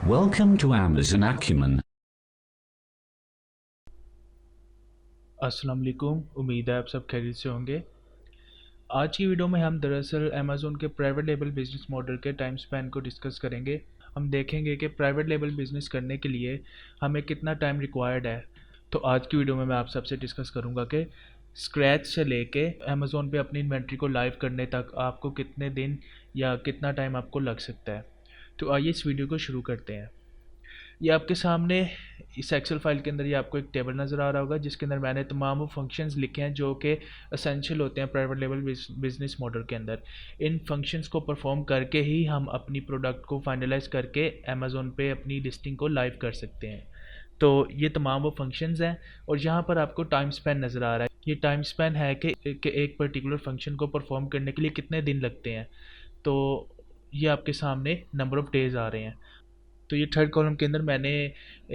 Welcome to Amazon Acumen. अस्सलाम वालेकुम। उम्मीद है आप सब खैरियत से होंगे। आज की वीडियो में हम दरअसल अमेज़न के प्राइवेट लेबल बिज़नेस मॉडल के टाइम स्पैन को डिस्कस करेंगे। हम देखेंगे कि प्राइवेट लेबल बिज़नेस करने के लिए हमें कितना टाइम रिक्वायर्ड है। तो आज की वीडियो में मैं आप सबसे डिस्कस करूंगा कि स्क्रैच से लेके अमेज़न पे अपनी इन्वेंट्री को लाइव करने तक आपको कितने दिन या कितना टाइम आपको लग सकता है। तो आइए इस वीडियो को शुरू करते हैं। ये आपके सामने इस एक्सेल फाइल के अंदर ये आपको एक टेबल नज़र आ रहा होगा जिसके अंदर मैंने तमाम वो फंक्शंस लिखे हैं जो कि असेंशियल होते हैं प्राइवेट लेवल बिजनेस मॉडल के अंदर। इन फंक्शंस को परफॉर्म करके ही हम अपनी प्रोडक्ट को फाइनलाइज करके अमेज़ोन पे अपनी लिस्टिंग को लाइव कर सकते हैं। तो ये तमाम वो फंक्शंस हैं और यहाँ पर आपको टाइम स्पैन नज़र आ रहा है। ये टाइम स्पैन है कि एक पर्टिकुलर फंक्शन को परफॉर्म करने के लिए कितने दिन लगते हैं। तो ये आपके सामने नंबर ऑफ़ डेज़ आ रहे हैं। तो ये थर्ड कॉलम के अंदर मैंने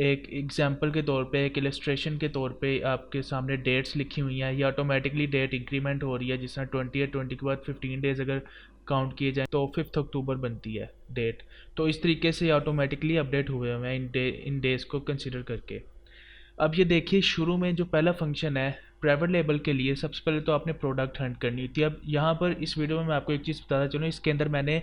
एक एग्जांपल के तौर पे, एक इलस्ट्रेशन के तौर पे आपके सामने डेट्स लिखी हुई हैं। ये ऑटोमेटिकली डेट इंक्रीमेंट हो रही है, जिस तरह 20 है, 20 के बाद 15 डेज़ अगर काउंट किए जाएँ तो 5 अक्टूबर बनती है डेट। तो इस तरीके से ऑटोमेटिकली अपडेट हुए हुए हैं इन डेज़ को कंसिडर करके। अब ये देखिए, शुरू में जो पहला फंक्शन है प्राइवेट लेबल के लिए, सबसे पहले तो आपने प्रोडक्ट हंट करनी होती है। अब यहाँ पर इस वीडियो में मैं आपको एक चीज़ बताता चलूँ, इसके अंदर मैंने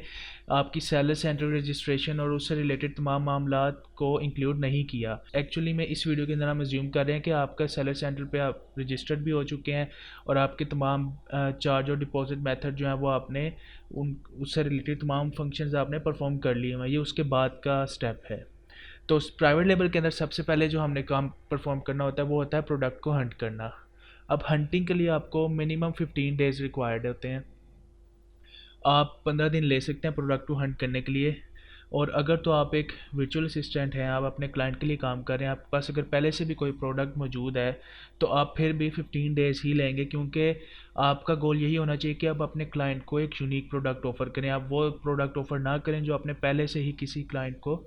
आपकी सेलर सेंटर रजिस्ट्रेशन और उससे रिलेटेड तमाम मामलात को इंक्लूड नहीं किया। एक्चुअली में इस वीडियो के अंदर हम अज्यूम कर रहे हैं कि आपका सेलर सेंटर पे आप रजिस्टर्ड भी हो चुके हैं और आपके तमाम चार्ज और डिपॉजिट मेथड जो हैं वो आपने उन उससे रिलेटेड तमाम फंक्शंस आपने परफॉर्म कर लिए हैं। ये उसके बाद का स्टेप है। तो उस प्राइवेट लेबल के अंदर सबसे पहले जो हमने काम परफॉर्म करना होता है वो होता है प्रोडक्ट को हंट करना। अब हंटिंग के लिए आपको मिनिमम 15 डेज़ रिक्वायर्ड होते हैं। आप 15 दिन ले सकते हैं प्रोडक्ट को हंट करने के लिए। और अगर तो आप एक वर्चुअल असिस्टेंट हैं, आप अपने क्लाइंट के लिए काम कर रहे हैं, आपके पास अगर पहले से भी कोई प्रोडक्ट मौजूद है तो आप फिर भी 15 डेज़ ही लेंगे, क्योंकि आपका गोल यही होना चाहिए कि आप अपने क्लाइंट को एक यूनिक प्रोडक्ट ऑफ़र करें। आप वो प्रोडक्ट ऑफ़र ना करें जो आपने पहले से ही किसी क्लाइंट को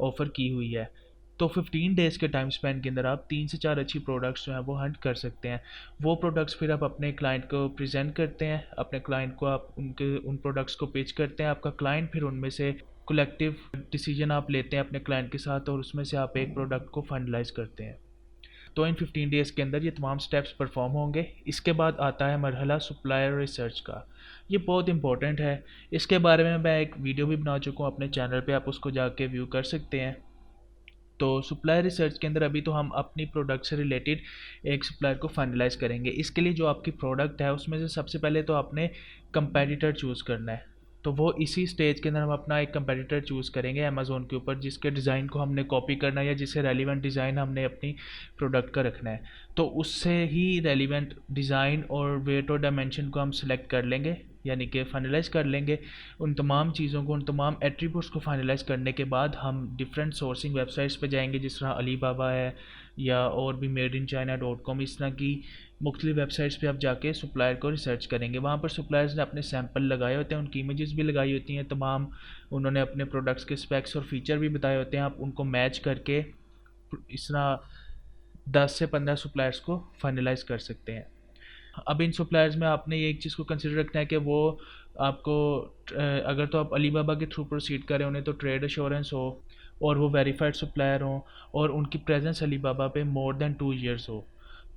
ऑफ़र की हुई है। तो 15 डेज़ के टाइम स्पैन के अंदर आप 3 से 4 अच्छी प्रोडक्ट्स जो हैं वो हंट कर सकते हैं। वो प्रोडक्ट्स फिर आप अपने क्लाइंट को प्रेजेंट करते हैं, अपने क्लाइंट को आप उनके उन प्रोडक्ट्स को पिच करते हैं। आपका क्लाइंट फिर उनमें से कलेक्टिव डिसीजन आप लेते हैं अपने क्लाइंट के साथ और उसमें से आप एक प्रोडक्ट को फाइनलाइज करते हैं। तो इन 15 डेज़ के अंदर ये तमाम स्टेप्स परफॉर्म होंगे। इसके बाद आता है मरहला सप्लायर रिसर्च का। ये बहुत इंपॉर्टेंट है। इसके बारे में मैं एक वीडियो भी बना चुका हूँ अपने चैनल पे, आप उसको जाके व्यू कर सकते हैं। तो सप्लायर रिसर्च के अंदर अभी तो हम अपनी प्रोडक्ट से रिलेटेड एक सप्लायर को फाइनलाइज करेंगे। इसके लिए जो आपकी प्रोडक्ट है उसमें से सबसे पहले तो आपने कंपेटिटर चूज़ करना है। तो वो इसी स्टेज के अंदर हम अपना एक कंपेटिटर चूज़ करेंगे अमेज़ोन के ऊपर, जिसके डिज़ाइन को हमने कॉपी करना है या जिससे रेलिवेंट डिज़ाइन हमने अपनी प्रोडक्ट का रखना है। तो उससे ही रेलिवेंट डिज़ाइन और वेट और डायमेंशन को हम सिलेक्ट कर लेंगे, यानी कि फाइनलाइज कर लेंगे। उन तमाम चीज़ों को, उन तमाम एट्रीब्यूट्स को फाइनलाइज करने के बाद हम डिफरेंट सोर्सिंग वेबसाइट्स पे जाएंगे, जिस तरह अली बाबा है या और भी madeinchina.com, इस तरह की मुख्तलिफ वेबसाइट्स पे आप जाके सप्लायर को रिसर्च करेंगे। वहाँ पर सप्लायर्स ने अपने सैंपल लगाए होते हैं, उनकी इमेजेस भी लगाई होती हैं तमाम, उन्होंने अपने प्रोडक्ट्स के स्पेक्स और फीचर भी बताए होते हैं। आप उनको मैच करके इस तरह 10 से 15 सप्लायर्स को फाइनलाइज कर सकते हैं। अब इन सप्लायर्स में आपने ये एक चीज़ को कंसिडर रखना है कि वो आपको अगर तो आप अली बाबा के थ्रू प्रोसीड करें, उन्हें तो ट्रेड एश्योरेंस हो और वो वेरीफाइड सप्लायर हों और उनकी प्रेजेंस अली बाबा पे मोर देन 2 ईयर्स हो,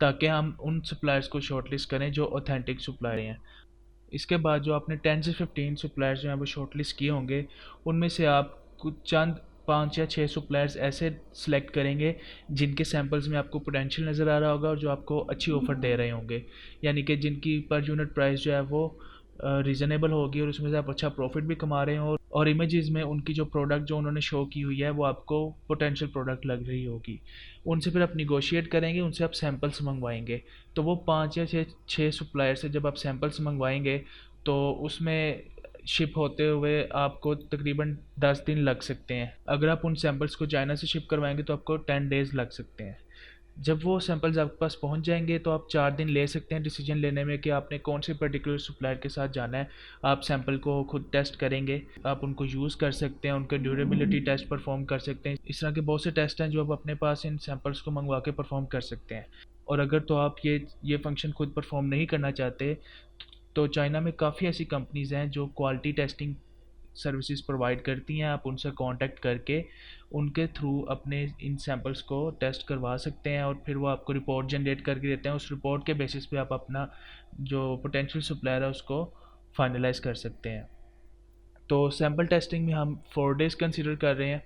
ताकि हम उन सप्लायर्स को शॉर्टलिस्ट करें जो ऑथेंटिक सप्लायर हैं। इसके बाद जो आपने 10 से 15 सप्लायर्स जो हैं वो शॉर्टलिस्ट किए होंगे, उनमें से आप कुछ चंद 5 या 6 सप्लायर्स ऐसे सिलेक्ट करेंगे जिनके सैंपल्स में आपको पोटेंशियल नज़र आ रहा होगा और जो आपको अच्छी ऑफ़र दे रहे होंगे, यानी कि जिनकी पर यूनिट प्राइस जो है वो रीज़नेबल होगी और उसमें से आप अच्छा प्रॉफिट भी कमा रहे हो और इमेजेस में उनकी जो प्रोडक्ट जो उन्होंने शो की हुई है वो आपको पोटेंशियल प्रोडक्ट लग रही होगी। उनसे फिर आप निगोशिएट करेंगे, उनसे आप सैंपल्स मंगवाएंगे। तो वो 5 या 6 सप्लायर से जब आप सैंपल्स मंगवाएंगे तो उसमें शिप होते हुए आपको तकरीबन 10 दिन लग सकते हैं। अगर आप उन सैंपल्स को चाइना से शिप करवाएंगे तो आपको 10 डेज़ लग सकते हैं। जब वो सैंपल्स आपके पास पहुंच जाएंगे तो आप 4 दिन ले सकते हैं डिसीजन लेने में कि आपने कौन से पर्टिकुलर सप्लायर के साथ जाना है। आप सैंपल को खुद टेस्ट करेंगे, आप उनको यूज़ कर सकते हैं, उनके ड्यूरेबिलिटी टेस्ट परफॉर्म कर सकते हैं। इस तरह के बहुत से टेस्ट हैं जो आप अपने पास इन सैंपल्स को मंगवा के परफॉर्म कर सकते हैं। और अगर तो आप ये फंक्शन खुद परफॉर्म नहीं करना चाहते तो चाइना में काफ़ी ऐसी कंपनीज़ हैं जो क्वालिटी टेस्टिंग सर्विसेज प्रोवाइड करती हैं, आप उनसे कांटेक्ट करके उनके थ्रू अपने इन सैंपल्स को टेस्ट करवा सकते हैं और फिर वो आपको रिपोर्ट जनरेट करके देते हैं। उस रिपोर्ट के बेसिस पे आप अपना जो पोटेंशियल सप्लायर है उसको फाइनलाइज कर सकते हैं। तो सैम्पल टेस्टिंग में हम 4 डेज़ कंसिडर कर रहे हैं।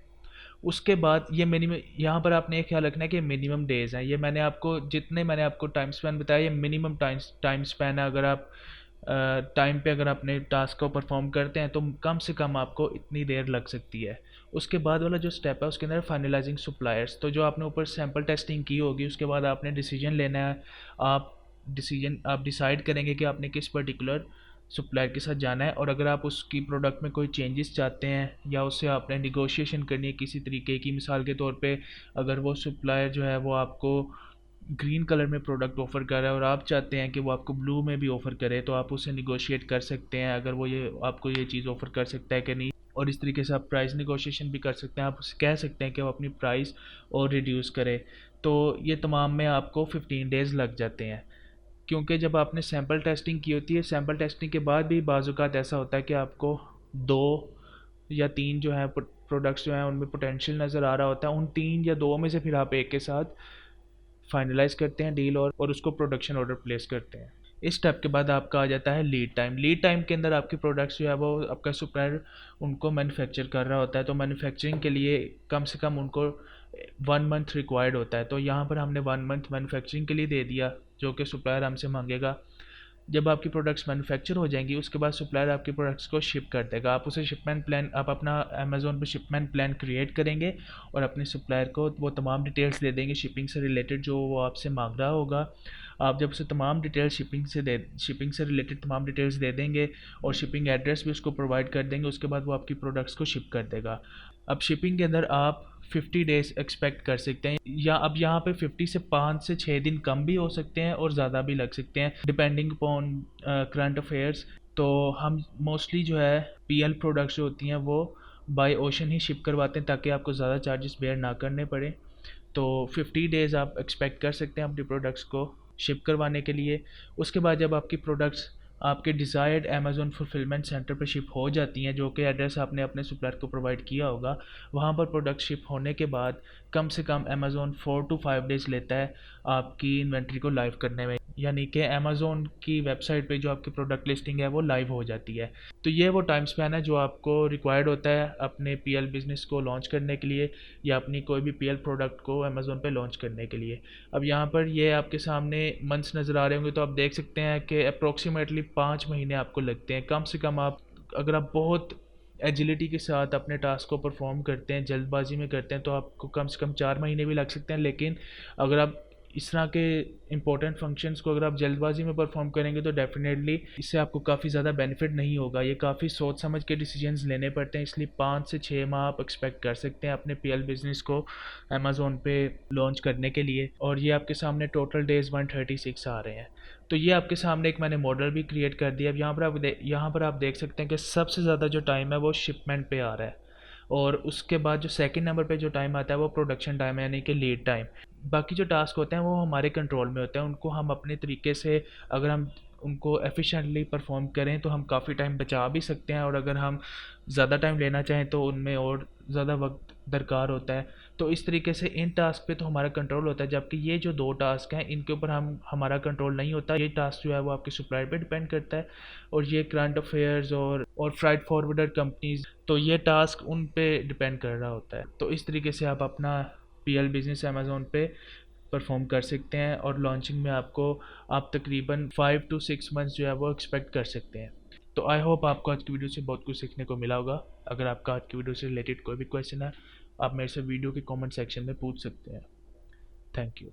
उसके बाद ये मिनिमम, यहाँ पर आपने एक ख्याल रखना है कि मिनिमम डेज़ हैं। ये मैंने आपको टाइम स्पैन बताया, ये मिनिमम टाइम स्पैन है। अगर आप टाइम पे अगर अपने टास्क को परफॉर्म करते हैं तो कम से कम आपको इतनी देर लग सकती है। उसके बाद वाला जो स्टेप है उसके अंदर फाइनलाइजिंग सप्लायर्स। तो जो आपने ऊपर सैम्पल टेस्टिंग की होगी उसके बाद आपने डिसीजन लेना है। आप डिसाइड करेंगे कि आपने किस पर्टिकुलर सप्लायर के साथ जाना है, और अगर आप उसकी प्रोडक्ट में कोई चेंजेस चाहते हैं या उससे आपने निगोशिएशन करनी है किसी तरीके की, मिसाल के तौर पे अगर वो सप्लायर जो है वो आपको ग्रीन कलर में प्रोडक्ट ऑफ़र कर रहा है और आप चाहते हैं कि वो आपको ब्लू में भी ऑफ़र करे, तो आप उससे निगोशिएट कर सकते हैं अगर वो ये आपको ये चीज़ ऑफ़र कर सकता है कि नहीं। और इस तरीके से आप प्राइस निगोशिएशन भी कर सकते हैं। आप उससे कह सकते हैं कि वो अपनी प्राइस और रिड्यूस करे। तो ये तमाम में आपको 15 डेज़ लग जाते हैं, क्योंकि जब आपने सैम्पल टेस्टिंग की होती है, सैम्पल टेस्टिंग के बाद भी बाज़-औक़ात ऐसा होता है कि आपको 2 या 3 जो है प्रोडक्ट्स जो हैं उनमें पोटेंशियल नज़र आ रहा होता है। उन 3 या 2 में से फिर आप एक के साथ फाइनलाइज़ करते हैं डील और उसको प्रोडक्शन ऑर्डर प्लेस करते हैं। इस स्टेप के बाद आपका आ जाता है लीड टाइम। लीड टाइम के अंदर आपकी प्रोडक्ट्स जो है वो आपका सप्लायर उनको मैन्युफैक्चर कर रहा होता है, तो मैन्युफैक्चरिंग के लिए कम से कम उनको 1 मंथ रिक्वायर्ड होता है। तो यहाँ पर हमने 1 मंथ मैन्युफैक्चरिंग के लिए दे दिया, जो कि सप्लायर हमसे मांगेगा। जब आपकी प्रोडक्ट्स मैन्युफैक्चर हो जाएंगी उसके बाद सप्लायर आपकी प्रोडक्ट्स को शिप कर देगा। आप अपना अमेज़ोन पे शिपमेंट प्लान क्रिएट करेंगे और अपने सप्लायर को वो तमाम डिटेल्स दे देंगे शिपिंग से रिलेटेड जो वो आपसे मांग रहा होगा। आप जब उसे तमाम डिटेल्स शिपिंग से रिलेटेड तमाम डिटेल्स दे देंगे और शिपिंग एड्रेस भी उसको प्रोवाइड कर देंगे, उसके बाद वो आपकी प्रोडक्ट्स को शिप कर देगा। अब शिपिंग के अंदर आप 50 डेज़ एक्सपेक्ट कर सकते हैं, या अब यहाँ पे 50 से 5 से 6 दिन कम भी हो सकते हैं और ज़्यादा भी लग सकते हैं डिपेंडिंग अपॉन करंट अफेयर्स। तो हम मोस्टली जो है पीएल प्रोडक्ट्स जो होती हैं वो बाय ओशन ही शिप करवाते हैं ताकि आपको ज़्यादा चार्जेस बेयर ना करने पड़े। तो 50 डेज़ आप एक्सपेक्ट कर सकते हैं अपनी प्रोडक्ट्स को शिप करवाने के लिए। उसके बाद जब आपकी प्रोडक्ट्स आपके डिज़ायर्ड अमेज़न फुलफिलमेंट सेंटर पर शिप हो जाती हैं, जो कि एड्रेस आपने अपने सप्लायर को प्रोवाइड किया होगा, वहाँ पर प्रोडक्ट शिप होने के बाद कम से कम अमेज़न 4 to 5 डेज़ लेता है आपकी इन्वेंट्री को लाइव करने में, यानी कि अमेज़न की वेबसाइट पे जो आपकी प्रोडक्ट लिस्टिंग है वो लाइव हो जाती है। तो ये वो टाइम स्पैन है जो आपको रिक्वायर्ड होता है अपने पीएल बिज़नेस को लॉन्च करने के लिए या अपनी कोई भी पीएल प्रोडक्ट को अमेज़न पे लॉन्च करने के लिए। अब यहाँ पर ये आपके सामने मंथ्स नज़र आ रहे होंगे, तो आप देख सकते हैं कि अप्रोक्सीमेटली 5 महीने आपको लगते हैं कम से कम। आप अगर आप बहुत एजिलिटी के साथ अपने टास्क को परफॉर्म करते हैं, जल्दबाजी में करते हैं, तो आपको कम से कम 4 महीने भी लग सकते हैं। लेकिन अगर आप इस तरह के इंपॉर्टेंट फंक्शंस को अगर आप जल्दबाजी में परफॉर्म करेंगे तो डेफिनेटली इससे आपको काफ़ी ज़्यादा बेनिफिट नहीं होगा। ये काफ़ी सोच समझ के डिसीजंस लेने पड़ते हैं, इसलिए 5 से 6 माह आप एक्सपेक्ट कर सकते हैं अपने पीएल बिज़नेस को अमेज़ोन पे लॉन्च करने के लिए। और ये आपके सामने टोटल डेज़ 136 आ रहे हैं। तो ये आपके सामने एक मैंने मॉडल भी क्रिएट कर दिया। अब यहाँ पर आप देख सकते हैं कि सबसे ज़्यादा जो टाइम है वो शिपमेंट पे आ रहा है, और उसके बाद जो सेकंड नंबर पे जो टाइम आता है वो प्रोडक्शन टाइम है, यानी कि लीड टाइम। बाकी जो टास्क होते हैं वो हमारे कंट्रोल में होते हैं, उनको हम अपने तरीके से अगर हम उनको एफिशिएंटली परफॉर्म करें तो हम काफ़ी टाइम बचा भी सकते हैं, और अगर हम ज़्यादा टाइम लेना चाहें तो उनमें और ज़्यादा वक्त दरकार होता है। तो इस तरीके से इन टास्क पे तो हमारा कंट्रोल होता है, जबकि ये जो 2 टास्क हैं इनके ऊपर हमारा कंट्रोल नहीं होता। ये टास्क जो है वो आपके सप्लायर पे डिपेंड करता है, और ये करंट अफेयर्स और फ्राइट फॉरवर्डर कंपनीज, तो ये टास्क उन पे डिपेंड कर रहा होता है। तो इस तरीके से आप अपना पीएल बिज़नेस अमेज़न पे परफॉर्म कर सकते हैं, और लॉन्चिंग में आप तकरीबन 5 to 6 मंथ्स जो है वो एक्सपेक्ट कर सकते हैं। तो आई होप आपको आज की वीडियो से बहुत कुछ सीखने को मिला होगा। अगर आपका आज की वीडियो से रिलेटेड कोई भी क्वेश्चन है आप मेरे से वीडियो के कमेंट सेक्शन में पूछ सकते हैं। Thank you.